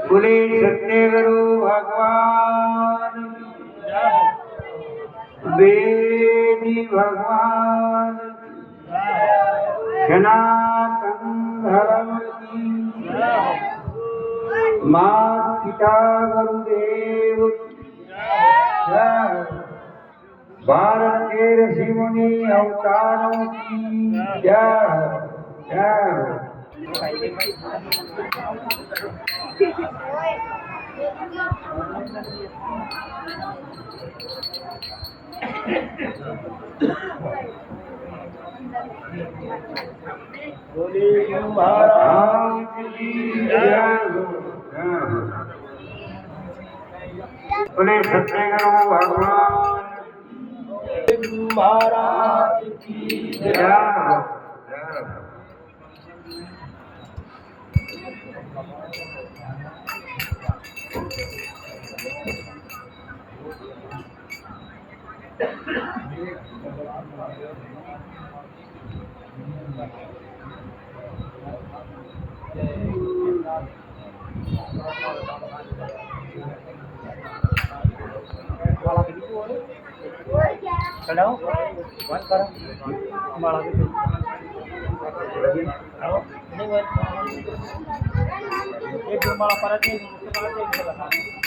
बोले सत्य गुरु भगवान वेदी भगवान सनातन धर्म की माता पिता गुरुदेव भारत के ऋषि मुनि अवतारों की जय। बोले महाराज की जय। बोले सत्य गुरु भगवान महाराज की जय। Hello, वन करो माला भी आओ नहीं वन एक माला परत नहीं उसके बाद एक